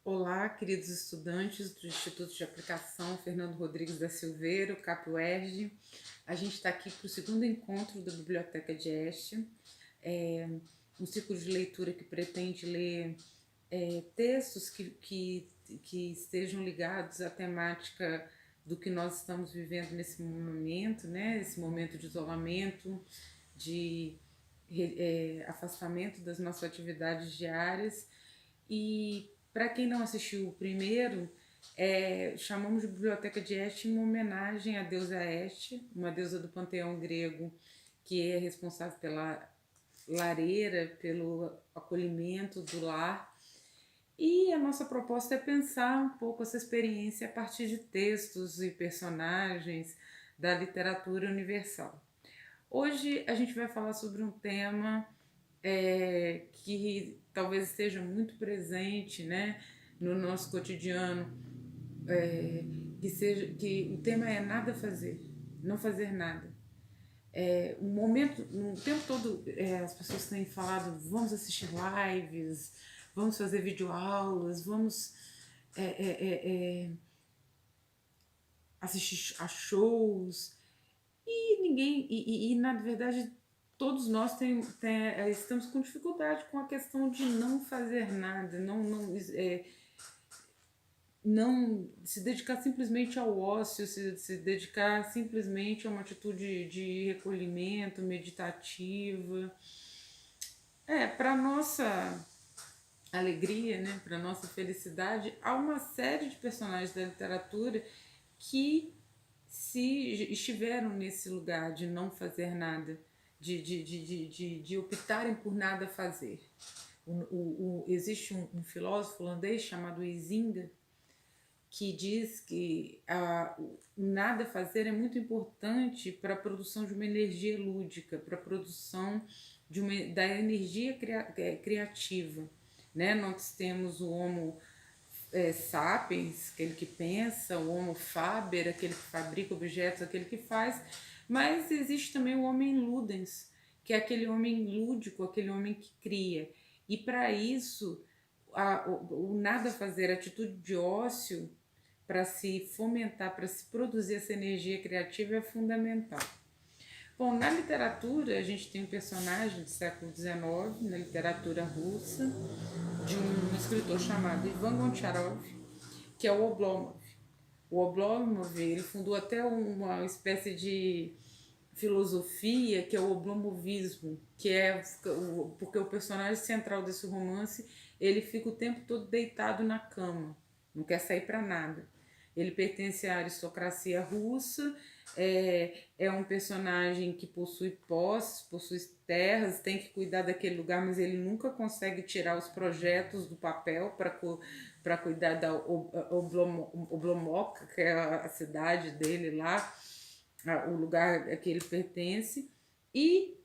Olá, queridos estudantes do Instituto de Aplicação Fernando Rodrigues da Silveira, o CAP-UERJ. A gente está aqui para o segundo encontro da Biblioteca de Este, um ciclo de leitura que pretende ler textos que estejam ligados à temática do que nós estamos vivendo nesse momento, né? Esse momento de isolamento, de afastamento das nossas atividades diárias. E para quem não assistiu o primeiro, chamamos de Biblioteca de Este em uma homenagem à deusa Este, uma deusa do panteão grego que é responsável pela lareira, pelo acolhimento do lar. E a nossa proposta é pensar um pouco essa experiência a partir de textos e personagens da literatura universal. Hoje a gente vai falar sobre um tema que talvez esteja muito presente, né, no nosso cotidiano, que o tema é nada fazer, não fazer nada. O tempo todo as pessoas têm falado, vamos assistir lives, vamos fazer videoaulas, vamos é, é, é, é, assistir a shows. E na verdade todos nós estamos com dificuldade com a questão de não fazer nada, não se dedicar simplesmente ao ócio, se dedicar simplesmente a uma atitude de recolhimento, meditativa. Para nossa alegria, né, para nossa felicidade, há uma série de personagens da literatura que se estiveram nesse lugar de não fazer nada, de optarem por nada fazer. Existe um filósofo holandês chamado Huizinga que diz que o nada fazer é muito importante para a produção de uma energia lúdica, para a produção da energia criativa. Né? Nós temos o Homo sapiens, aquele que pensa, o Homo faber, aquele que fabrica objetos, aquele que faz, mas existe também o homem ludens, que é aquele homem lúdico, aquele homem que cria. E para isso, o nada fazer, a atitude de ócio, para se fomentar, para se produzir essa energia criativa é fundamental. Bom, na literatura a gente tem um personagem do século XIX, na literatura russa, de um escritor chamado Ivan Goncharov, que é o Oblomov. O Oblomov ele fundou até uma espécie de filosofia que é o oblomovismo, que é porque o personagem central desse romance ele fica o tempo todo deitado na cama, não quer sair para nada. Ele pertence à aristocracia russa, é um personagem que possui posses, possui terras, tem que cuidar daquele lugar, mas ele nunca consegue tirar os projetos do papel para cuidar da Oblomok, que é a cidade dele lá, o lugar a que ele pertence. E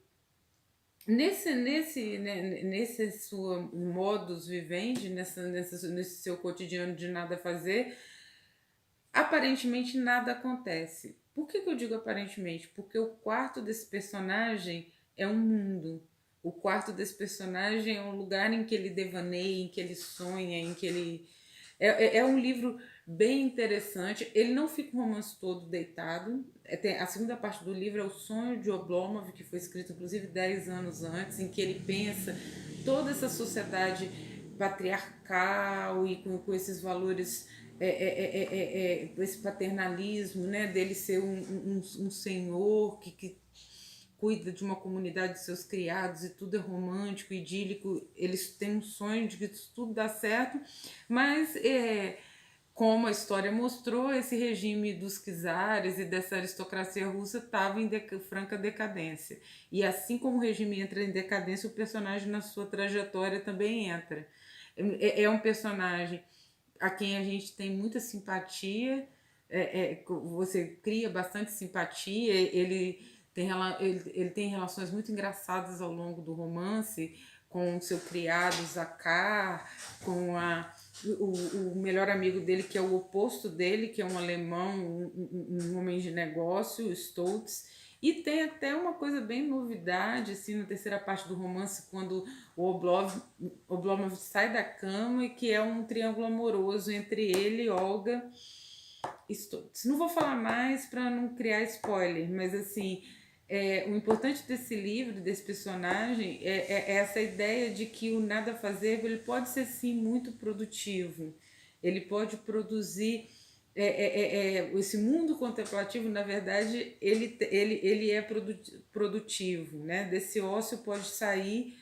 nesse seu modus vivendi, nesse seu cotidiano de nada fazer, aparentemente nada acontece. Por que eu digo aparentemente? Porque o quarto desse personagem é um mundo. O quarto desse personagem é um lugar em que ele devaneia, em que ele sonha, em que ele. É um livro bem interessante. Ele não fica o romance todo deitado. A segunda parte do livro é O Sonho de Oblomov, que foi escrito inclusive 10 anos antes, em que ele pensa toda essa sociedade patriarcal e com esses valores esse paternalismo, né, dele ser um senhor que cuida de uma comunidade de seus criados e tudo é romântico, idílico, eles têm um sonho de que tudo dá certo, mas como a história mostrou, esse regime dos czares e dessa aristocracia russa estava em franca decadência. E assim como o regime entra em decadência, o personagem na sua trajetória também entra. É um personagem a quem a gente tem muita simpatia, você cria bastante simpatia, ele tem relações muito engraçadas ao longo do romance, com o seu criado Zakar, com o melhor amigo dele, que é o oposto dele, que é um alemão, um homem de negócio, o Stoltz, E tem até uma coisa bem novidade, assim, na terceira parte do romance, quando Oblomov sai da cama e que é um triângulo amoroso entre ele e Olga Stoltz. Não vou falar mais para não criar spoiler, mas assim, o importante desse livro, desse personagem, é essa ideia de que o nada a fazer ele pode ser sim muito produtivo. Ele pode produzir esse mundo contemplativo, na verdade, ele é produtivo, né? Desse ócio pode sair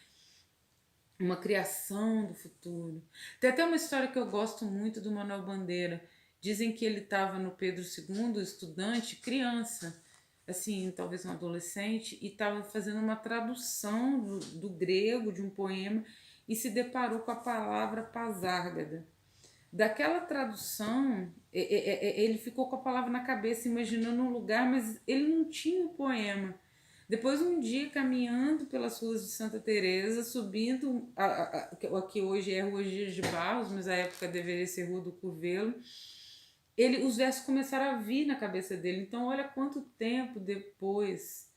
uma criação do futuro. Tem até uma história que eu gosto muito do Manuel Bandeira. Dizem que ele estava no Pedro II, estudante, criança, assim, talvez um adolescente, e estava fazendo uma tradução do grego de um poema e se deparou com a palavra pasárgada. Daquela tradução, ele ficou com a palavra na cabeça, imaginando um lugar, mas ele não tinha o poema. Depois, um dia, caminhando pelas ruas de Santa Teresa, subindo a que hoje é Rua Dias de Barros, mas a época deveria ser Rua do Curvelo, os versos começaram a vir na cabeça dele. Então, olha quanto tempo depois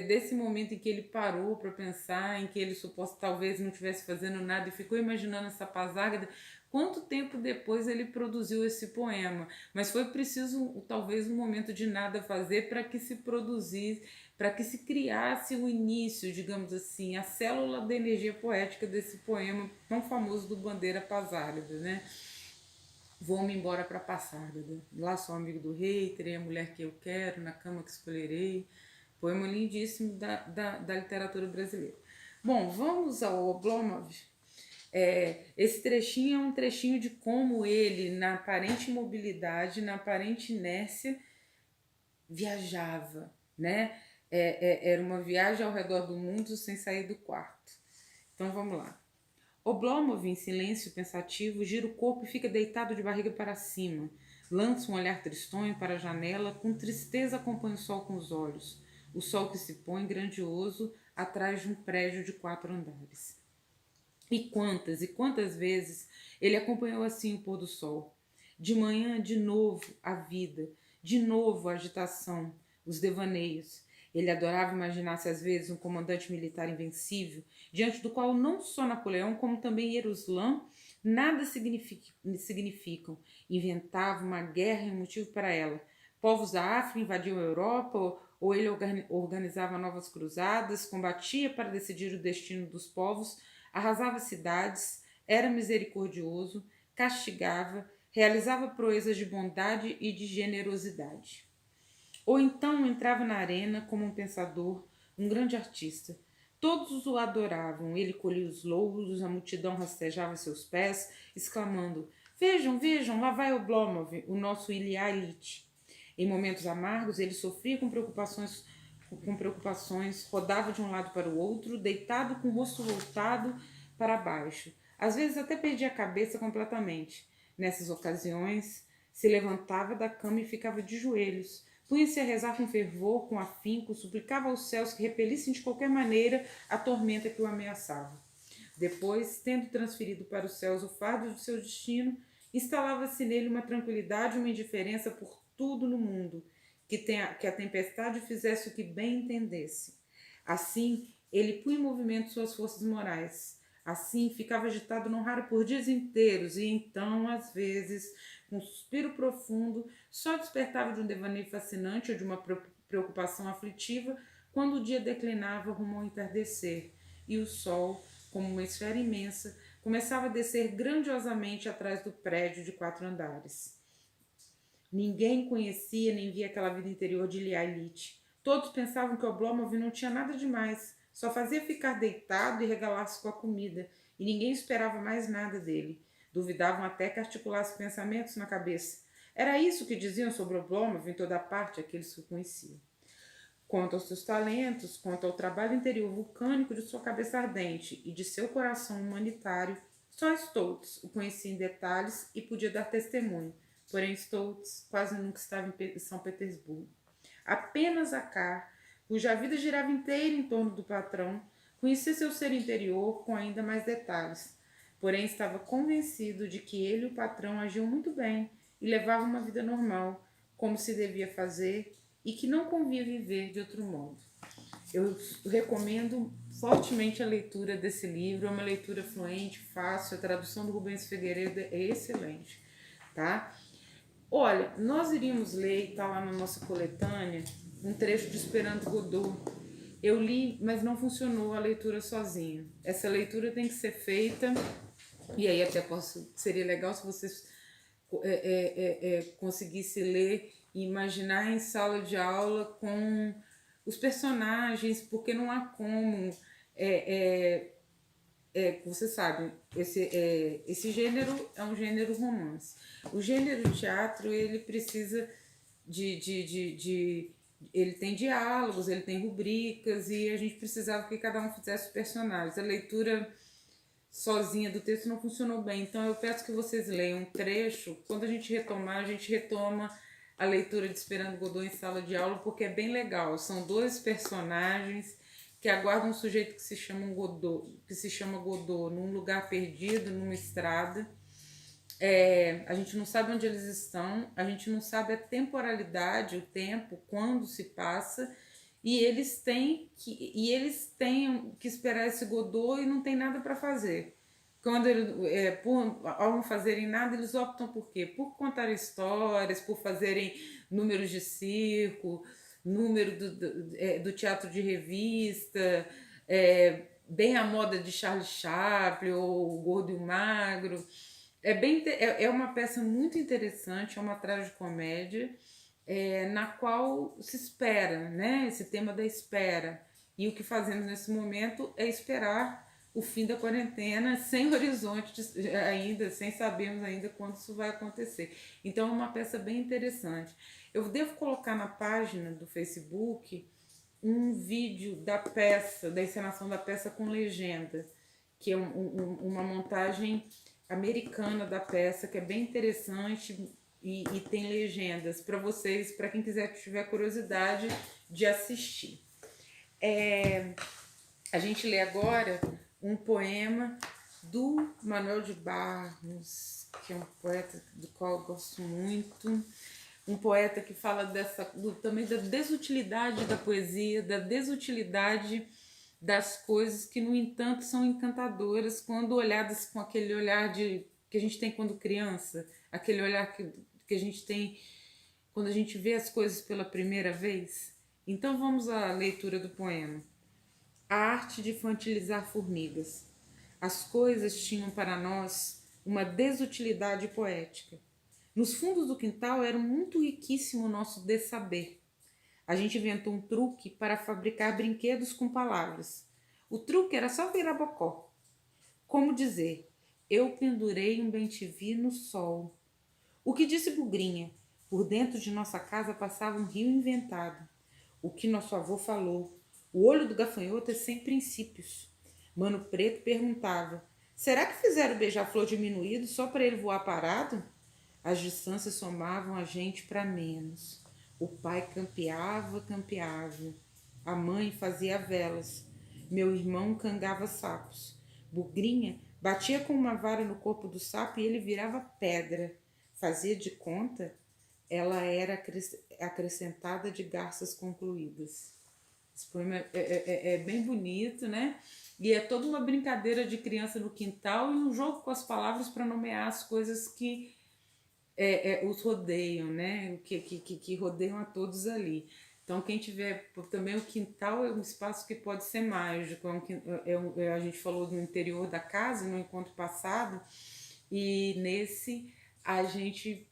desse momento em que ele parou para pensar, em que ele suposto talvez não estivesse fazendo nada e ficou imaginando essa pasárgada, quanto tempo depois ele produziu esse poema. Mas foi preciso talvez um momento de nada fazer para que se produzisse, para que se criasse o início, digamos assim, a célula da energia poética desse poema tão famoso do Bandeira Pasárgada, né? Vou-me embora para Passárgada. Lá sou amigo do rei, terei a mulher que eu quero, na cama que escolherei. Poema lindíssimo da literatura brasileira. Bom, vamos ao Oblomov. Esse trechinho é um trechinho de como ele, na aparente imobilidade, na aparente inércia, viajava, né? Era uma viagem ao redor do mundo sem sair do quarto. Então vamos lá. Oblomov, em silêncio pensativo, gira o corpo e fica deitado de barriga para cima. Lança um olhar tristonho para a janela, com tristeza acompanha o sol com os olhos. O sol que se põe grandioso atrás de um prédio de 4 andares. E quantas vezes ele acompanhou assim o pôr do sol. De manhã, de novo, a vida, de novo a agitação, os devaneios. Ele adorava imaginar-se às vezes um comandante militar invencível, diante do qual não só Napoleão, como também Jerusalém, nada significam. Inventava uma guerra e um motivo para ela. Povos da África invadiam a Europa, ou ele organizava novas cruzadas, combatia para decidir o destino dos povos, arrasava cidades, era misericordioso, castigava, realizava proezas de bondade e de generosidade. Ou então entrava na arena como um pensador, um grande artista. Todos o adoravam, ele colhia os louros, a multidão rastejava seus pés, exclamando: Vejam, vejam, lá vai Oblomov, o nosso Ilia Ilitch. Em momentos amargos, ele sofria com preocupações, rodava de um lado para o outro, deitado com o rosto voltado para baixo. Às vezes até perdia a cabeça completamente. Nessas ocasiões, se levantava da cama e ficava de joelhos. Punha-se a rezar com fervor, com afinco, suplicava aos céus que repelissem de qualquer maneira a tormenta que o ameaçava. Depois, tendo transferido para os céus o fardo de seu destino, instalava-se nele uma tranquilidade e uma indiferença por tudo no mundo, que a tempestade fizesse o que bem entendesse. Assim, ele punha em movimento suas forças morais. Assim, ficava agitado não raro por dias inteiros, e então, às vezes, com um suspiro profundo, só despertava de um devaneio fascinante ou de uma preocupação aflitiva quando o dia declinava rumo ao entardecer, e o sol, como uma esfera imensa, começava a descer grandiosamente atrás do prédio de 4 andares. Ninguém conhecia nem via aquela vida interior de Ilia Ilitch. Todos pensavam que Oblomov não tinha nada demais, só fazia ficar deitado e regalar-se com a comida, e ninguém esperava mais nada dele. Duvidavam até que articulasse pensamentos na cabeça. Era isso que diziam sobre Oblomov em toda parte aqueles que o conheciam. Quanto aos seus talentos, quanto ao trabalho interior vulcânico de sua cabeça ardente e de seu coração humanitário, só Stoltz o conhecia em detalhes e podia dar testemunho. Porém, Stoltz quase nunca estava em São Petersburgo. Apenas a Carr, cuja vida girava inteira em torno do patrão, conhecia seu ser interior com ainda mais detalhes. Porém, estava convencido de que ele e o patrão agiam muito bem e levavam uma vida normal, como se devia fazer e que não convinha viver de outro modo. Eu recomendo fortemente a leitura desse livro, é uma leitura fluente, fácil, a tradução do Rubens Figueiredo é excelente, tá? Olha, nós iríamos ler, e está lá na nossa coletânea, um trecho de Esperando Godot. Eu li, mas não funcionou a leitura sozinha. Essa leitura tem que ser feita, e aí até seria legal se vocês conseguissem ler e imaginar em sala de aula com os personagens, porque não há como você sabe, esse gênero é um gênero romance. O gênero teatro, ele precisa ele tem diálogos, ele tem rubricas, e a gente precisava que cada um fizesse os personagens. A leitura sozinha do texto não funcionou bem, então eu peço que vocês leiam um trecho. Quando a gente retomar, a gente retoma a leitura de Esperando Godot em sala de aula, porque é bem legal. São dois personagens que aguardam um sujeito que se chama Godot num lugar perdido, numa estrada. A gente não sabe onde eles estão, a gente não sabe a temporalidade, o tempo, quando se passa, e eles têm que esperar esse Godot e não tem nada para fazer. Quando ao não fazerem nada, eles optam por quê? Por contar histórias, por fazerem números de circo, número do teatro de revista, bem a moda de Charlie Chaplin, ou o Gordo e o Magro. É uma peça muito interessante, é uma tragicomédia, na qual se espera, né? Esse tema da espera. E o que fazemos nesse momento é esperar o fim da quarentena sem horizonte ainda, sem sabermos ainda quando isso vai acontecer. Então é uma peça bem interessante. Eu devo colocar na página do Facebook um vídeo da peça, da encenação da peça com legenda, que é uma montagem americana da peça, que é bem interessante e tem legendas para vocês, para quem tiver curiosidade de assistir. A gente lê agora um poema do Manuel de Barros, que é um poeta do qual eu gosto muito, um poeta que fala também da desutilidade da poesia, da desutilidade das coisas que, no entanto, são encantadoras quando olhadas com aquele olhar que a gente tem quando criança, aquele olhar que a gente tem quando a gente vê as coisas pela primeira vez. Então vamos à leitura do poema. A arte de infantilizar formigas. As coisas tinham para nós uma desutilidade poética. Nos fundos do quintal era muito riquíssimo o nosso dessaber. A gente inventou um truque para fabricar brinquedos com palavras. O truque era só virar bocó. Como dizer, eu pendurei um bem-te-vi no sol. O que disse Bugrinha? Por dentro de nossa casa passava um rio inventado. O que nosso avô falou? O olho do gafanhoto é sem princípios. Mano Preto perguntava, será que fizeram o beija-flor diminuído só para ele voar parado? As distâncias somavam a gente para menos. O pai campeava. A mãe fazia velas. Meu irmão cangava sapos. Bugrinha batia com uma vara no corpo do sapo e ele virava pedra. Fazia de conta, ela era acrescentada de garças concluídas. Esse poema é bem bonito, né? E é toda uma brincadeira de criança no quintal e um jogo com as palavras para nomear as coisas que os rodeiam, né? Que rodeiam a todos ali. Então, quem tiver também, o quintal é um espaço que pode ser mágico. A gente falou no interior da casa, no encontro passado, e nesse a gente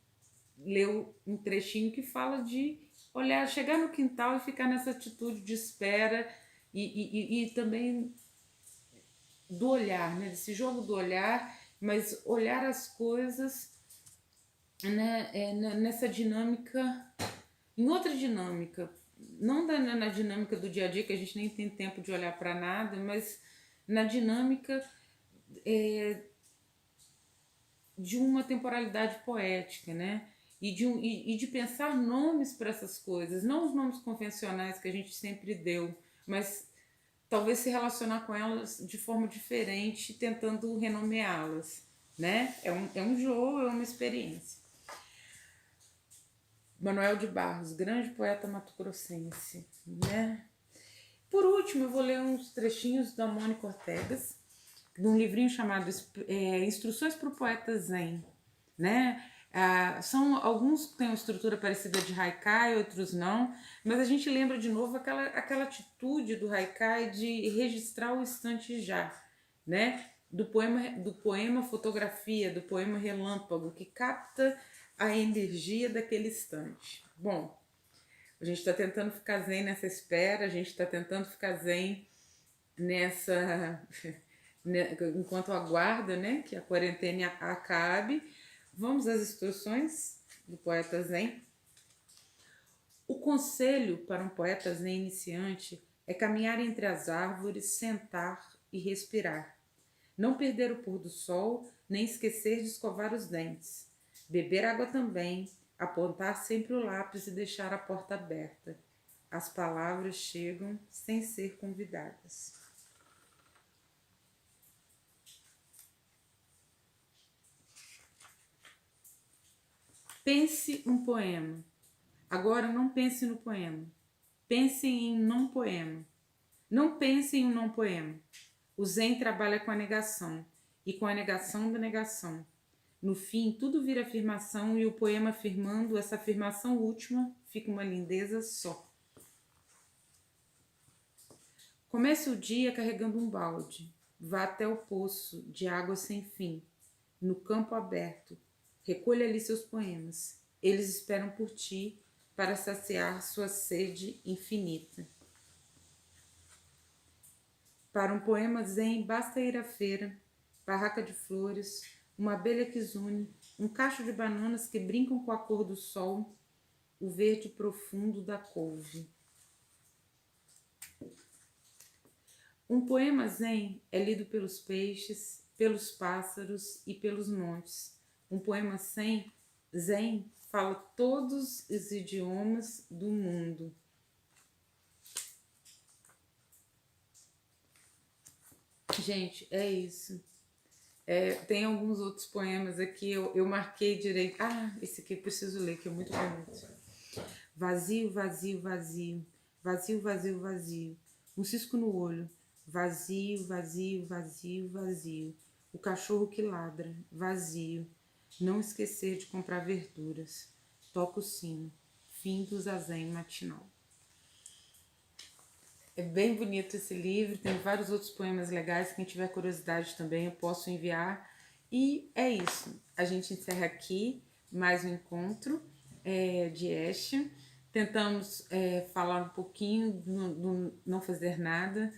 leu um trechinho que fala de olhar, chegar no quintal e ficar nessa atitude de espera e também do olhar, né? Desse jogo do olhar, mas olhar as coisas, né, nessa dinâmica, em outra dinâmica, não na dinâmica do dia a dia, que a gente nem tem tempo de olhar para nada, mas na dinâmica de uma temporalidade poética, né? E de pensar nomes para essas coisas, não os nomes convencionais que a gente sempre deu, mas talvez se relacionar com elas de forma diferente, tentando renomeá-las, né? É um jogo, é uma experiência. Manuel de Barros, grande poeta mato-grossense, né? Por último, eu vou ler uns trechinhos da Mônica Ortegas, de um livrinho chamado Instruções para o Poeta Zen, né? São alguns que têm uma estrutura parecida de haikai, outros não, mas a gente lembra de novo aquela atitude do haikai de registrar o instante já, né? Do poema fotografia, do poema relâmpago, que capta a energia daquele instante. Bom, a gente está tentando ficar zen nessa espera, a gente está tentando ficar zen nessa enquanto aguarda, né, que a quarentena acabe. Vamos às instruções do poeta zen. O conselho para um poeta zen iniciante é caminhar entre as árvores, sentar e respirar. Não perder o pôr do sol, nem esquecer de escovar os dentes. Beber água também, apontar sempre o lápis e deixar a porta aberta. As palavras chegam sem ser convidadas. Pense um poema. Agora não pense no poema. Pense em um não poema. Não pense em um não poema. O Zen trabalha com a negação e com a negação da negação. No fim, tudo vira afirmação e o poema afirmando essa afirmação última fica uma lindeza só. Comece o dia carregando um balde. Vá até o poço de água sem fim. No campo aberto, recolha ali seus poemas. Eles esperam por ti para saciar sua sede infinita. Para um poema zen, basta ir à feira, barraca de flores, uma abelha que zune, um cacho de bananas que brincam com a cor do sol, o verde profundo da couve. Um poema zen é lido pelos peixes, pelos pássaros e pelos montes. Um poema zen fala todos os idiomas do mundo. Gente, é isso. Tem alguns outros poemas aqui, eu marquei direito. Esse aqui eu preciso ler, que é muito bonito. Vazio, vazio, vazio. Vazio, vazio, vazio. Um cisco no olho. Vazio, vazio, vazio, vazio. O cachorro que ladra. Vazio. Não esquecer de comprar verduras. Toca o sino. Fim do zazen matinal. É bem bonito esse livro, tem vários outros poemas legais. Quem tiver curiosidade também eu posso enviar. E é isso. A gente encerra aqui mais um encontro de Escher. Tentamos falar um pouquinho do não fazer nada.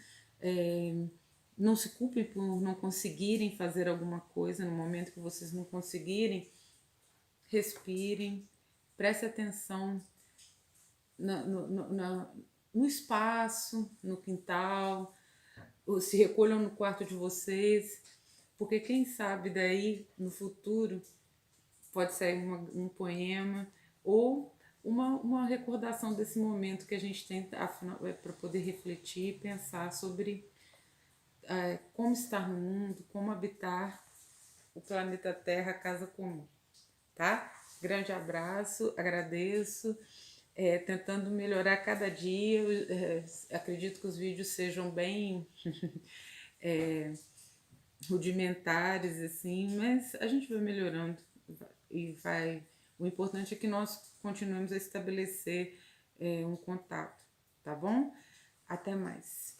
Não se culpem por não conseguirem fazer alguma coisa. No momento que vocês não conseguirem, respirem, preste atenção no espaço, no quintal, ou se recolham no quarto de vocês, porque quem sabe daí no futuro pode sair um poema ou uma recordação desse momento que a gente tem para poder refletir e pensar sobre como estar no mundo, como habitar o planeta Terra, a casa comum, tá? Grande abraço, agradeço. Tentando melhorar cada dia. Acredito que os vídeos sejam bem rudimentares, assim, mas a gente vai melhorando e vai. O importante é que nós continuemos a estabelecer um contato, tá bom? Até mais.